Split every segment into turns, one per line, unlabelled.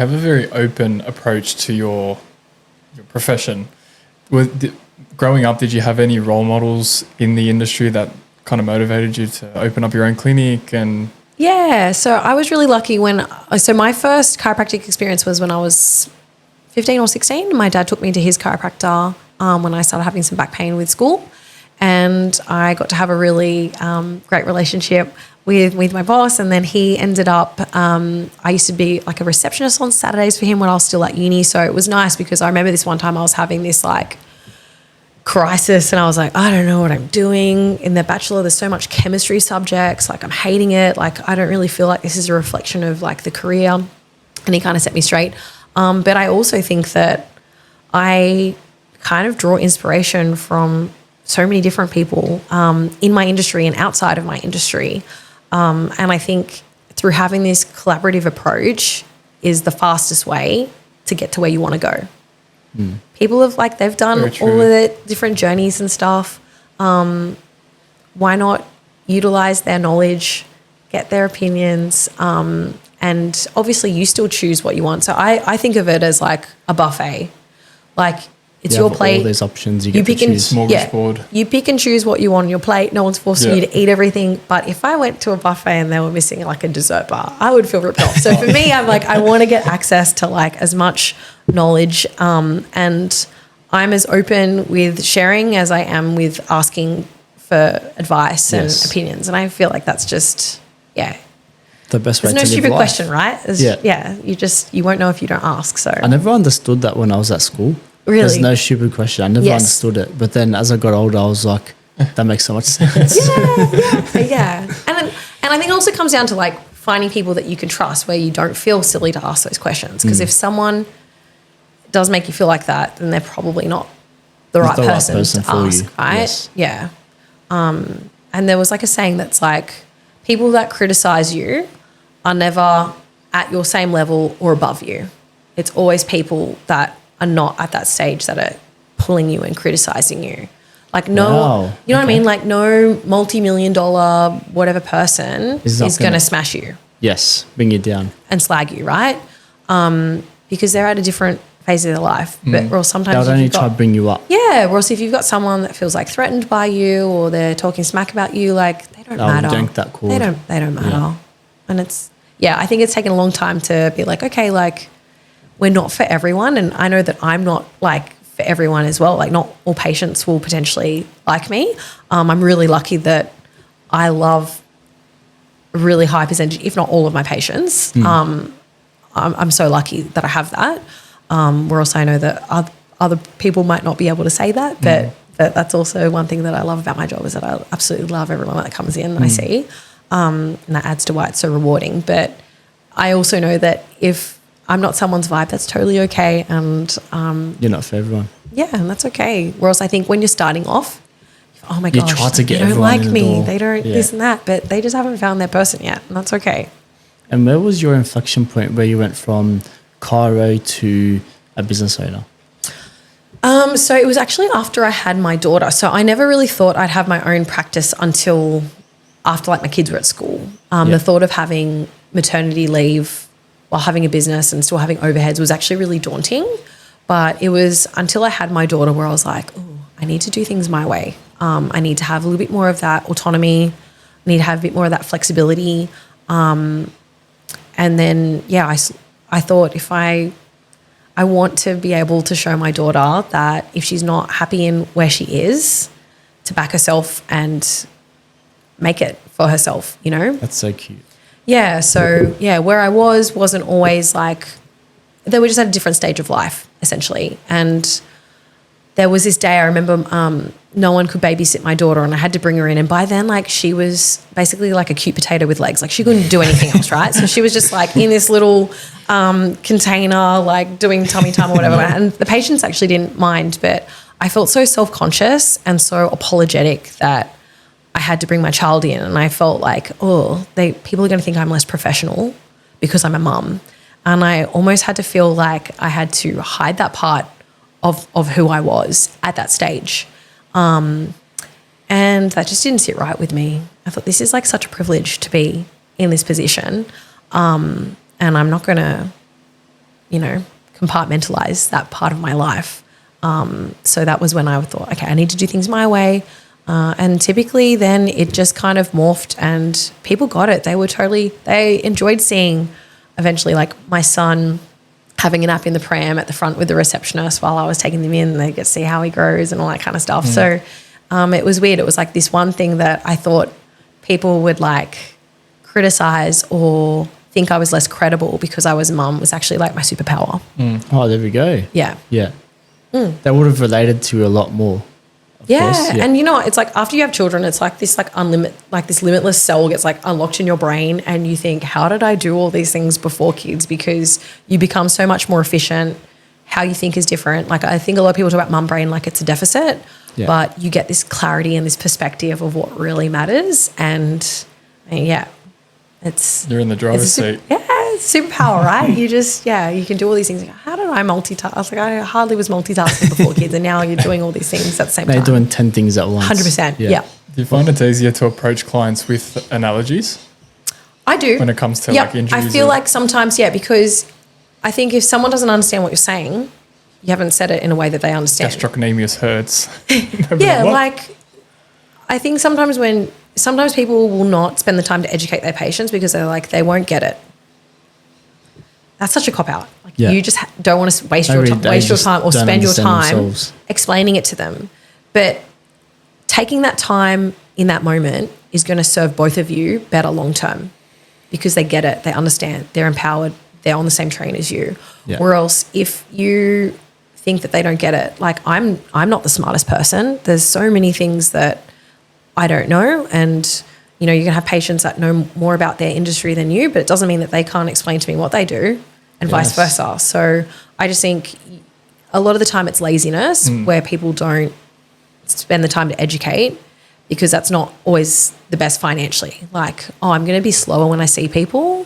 have a very open approach to your profession. Growing up, did you have any role models in the industry that kind of motivated you to open up your own clinic? And
yeah, so I was really lucky so my first chiropractic experience was when I was 15 or 16. My dad took me to his chiropractor when I started having some back pain with school, and I got to have a really great relationship with my boss. And then he ended up, I used to be like a receptionist on Saturdays for him when I was still at uni. So it was nice because I remember this one time I was having this like crisis and I was like, I don't know what I'm doing. In the bachelor, there's so much chemistry subjects, like I'm hating it. Like I don't really feel like this is a reflection of like the career. And he kind of set me straight. But I also think that I kind of draw inspiration from so many different people in my industry and outside of my industry. And I think through having this collaborative approach is the fastest way to get to where you want to go. People have they've done all of the different journeys and stuff. Why not utilize their knowledge, get their opinions, and obviously you still choose what you want. So I think of it as like a buffet. Like it's your plate.
All those options you get to choose.
Smorgasbord.
You pick and choose what you want on your plate. No one's forcing you to eat everything. But if I went to a buffet and they were missing like a dessert bar, I would feel ripped off. So for me, I'm like, I want to get access to like as much knowledge, and I'm as open with sharing as I am with asking for advice and opinions. And I feel like that's just,
the best way to live life.
There's no stupid question, right? You won't know if you don't ask. So
I never understood that when I was at school.
Really?
There's no stupid question. I never understood it. But then as I got older, I was like, that makes so much sense.
Yeah. And I think it also comes down to like finding people that you can trust where you don't feel silly to ask those questions. Because if someone does make you feel like that, then they're probably not the right person to ask, right?
Yes.
Yeah. And there was like a saying that's like, people that criticize you are never at your same level or above you. It's always people that are not at that stage that are pulling you and criticizing you. Like you know what I mean? Like no multi-million-dollar whatever person is going to smash you.
Yes, bring you down.
And slag you, right? Because they're at a different phase of their life. But or sometimes
they'll only try to bring you up.
Yeah, or else if you've got someone that feels like threatened by you or they're talking smack about you, like they don't matter.
Jank that cord.
They don't matter. Yeah. And I think it's taken a long time to be like, okay, like we're not for everyone. And I know that I'm not like for everyone as well. Like not all patients will potentially like me. I'm really lucky that I love a really high percentage, if not all of my patients. I'm so lucky that I have that. Whereas I know that other people might not be able to say that, but that's also one thing that I love about my job is that I absolutely love everyone that comes in and I see. And that adds to why it's so rewarding. But I also know that if I'm not someone's vibe, that's totally okay. And
you're not for everyone.
Yeah, and that's okay. Whereas I think when you're starting off, oh my gosh,
try to get
they don't like
in the
me.
door.
They don't this and that, but they just haven't found their person yet, and that's okay.
And where was your inflection point where you went from chiro to a business owner?
So it was actually after I had my daughter. So I never really thought I'd have my own practice until after like my kids were at school. The thought of having maternity leave while having a business and still having overheads was actually really daunting. But it was until I had my daughter where I was like, oh, I need to do things my way. I need to have a little bit more of that autonomy. I need to have a bit more of that flexibility. And then, I thought if I want to be able to show my daughter that if she's not happy in where she is, to back herself and make it for herself, you know?
That's so cute.
Yeah, so, where I wasn't always like, they were just at a different stage of life, essentially. And there was this day I remember no one could babysit my daughter and I had to bring her in. And by then, like, she was basically like a cute potato with legs. Like, she couldn't do anything else, right? So she was just like in this little container, like doing tummy time or whatever. And the patients actually didn't mind, but I felt so self-conscious and so apologetic that I had to bring my child in. And I felt like, people are going to think I'm less professional because I'm a mum. And I almost had to feel like I had to hide that part of who I was at that stage. And that just didn't sit right with me. I thought this is like such a privilege to be in this position. And I'm not going to compartmentalize that part of my life. So that was when I thought, okay, I need to do things my way. And typically then it just kind of morphed and people got it. They enjoyed seeing eventually like my son having a nap in the pram at the front with the receptionist while I was taking them in, and they get to see how he grows and all that kind of stuff. So it was weird. It was like this one thing that I thought people would like criticize or think I was less credible because I was a mum was actually like my superpower.
Oh, there we go.
Yeah.
Yeah. That would have related to you a lot more.
Yeah. And you know what? It's like after you have children, it's like this this limitless cell gets like unlocked in your brain and you think, how did I do all these things before kids? Because you become so much more efficient. How you think is different. Like I think a lot of people talk about mum brain like it's a deficit, but you get this clarity and this perspective of what really matters. And
you're in the driver's seat.
Yeah, it's superpower, right? You just, you can do all these things. Like, how did I multitask? I was like, I hardly was multitasking before kids, and now you're doing all these things at the same time.
They're doing 10 things at once.
100%, yeah.
Do you find it's easier to approach clients with analogies?
I do.
When it comes to like injuries?
I feel like sometimes, because I think if someone doesn't understand what you're saying, you haven't said it in a way that they understand.
Gastrocnemius hurts.
I think sometimes people will not spend the time to educate their patients because they're like, they won't get it. That's such a cop-out. Like you just don't want to waste your time or spend your time explaining it to them. But taking that time in that moment is going to serve both of you better long-term because they get it, they understand, they're empowered, they're on the same train as you. Yeah. Or else if you think that they don't get it, like I'm not the smartest person. There's so many things that I don't know, and you're going to have patients that know more about their industry than you, but it doesn't mean that they can't explain to me what they do, and vice versa. So I just think a lot of the time it's laziness where people don't spend the time to educate because that's not always the best financially. Like, I'm going to be slower when I see people.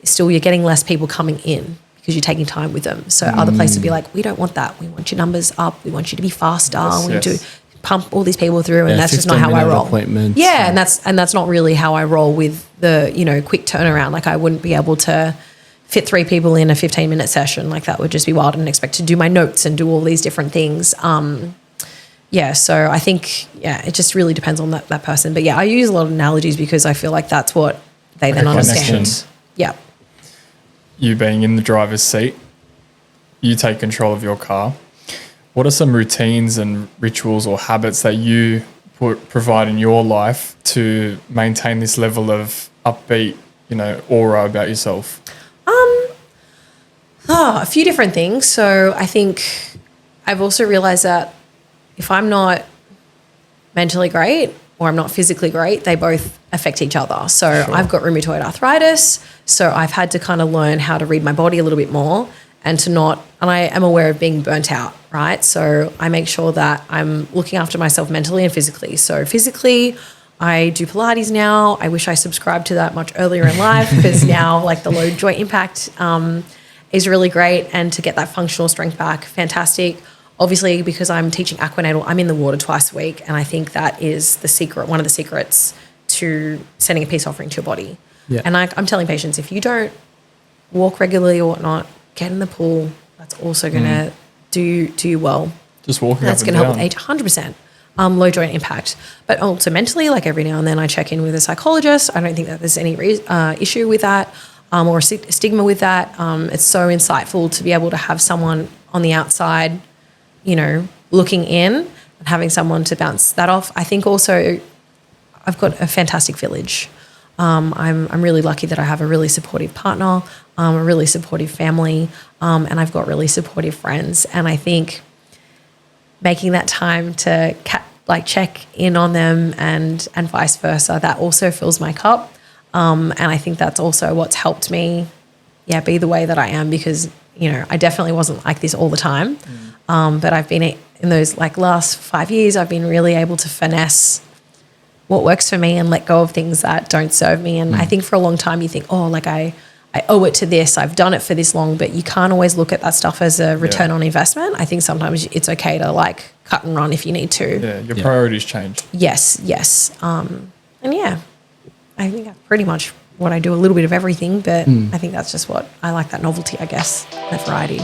Still, you're getting less people coming in because you're taking time with them. So other places be like, we don't want that. We want your numbers up. We want you to be faster. We want to pump all these people through, and that's just not how I roll. And that's not really how I roll with the quick turnaround. Like I wouldn't be able to fit 3 people in a 15-minute session. Like that would just be wild, and expect to do my notes and do all these different things. So I think it just really depends on that person. But I use a lot of analogies because I feel like that's what they then understand. Yeah.
You being in the driver's seat, you take control of your car. What are some routines and rituals or habits that you provide in your life to maintain this level of upbeat, aura about yourself?
A few different things. So I think I've also realized that if I'm not mentally great or I'm not physically great, they both affect each other. So I've got rheumatoid arthritis, so I've had to kind of learn how to read my body a little bit more and I am aware of being burnt out, right? So I make sure that I'm looking after myself mentally and physically. So physically, I do Pilates now. I wish I subscribed to that much earlier in life because now like the low joint impact is really great, and to get that functional strength back, fantastic. Obviously, because I'm teaching aquanatal, I'm in the water twice a week, and I think that is one of the secrets to sending a peace offering to your body. Yeah. And I'm telling patients, if you don't walk regularly or whatnot, get in the pool. That's also going to do you well.
Just walking
that's going to help with age, 100%. Low joint impact. But also mentally, like every now and then I check in with a psychologist. I don't think that there's any issue with that or stigma with that. It's so insightful to be able to have someone on the outside, looking in and having someone to bounce that off. I think also I've got a fantastic village. I'm really lucky that I have a really supportive partner, a really supportive family, and I've got really supportive friends. And I think making that time to check in on them and vice versa, that also fills my cup. And I think that's also what's helped me, be the way that I am, because, I definitely wasn't like this all the time. But I've been in those last 5 years, I've been really able to finesse what works for me and let go of things that don't serve me. And I think for a long time you think, I owe it to this, I've done it for this long, but you can't always look at that stuff as a return on investment. I think sometimes it's okay to cut and run if you need to.
Yeah, your priorities change.
Yes. I think I've pretty much what I do, a little bit of everything, but I think that's just what I like, that novelty, I guess, that variety.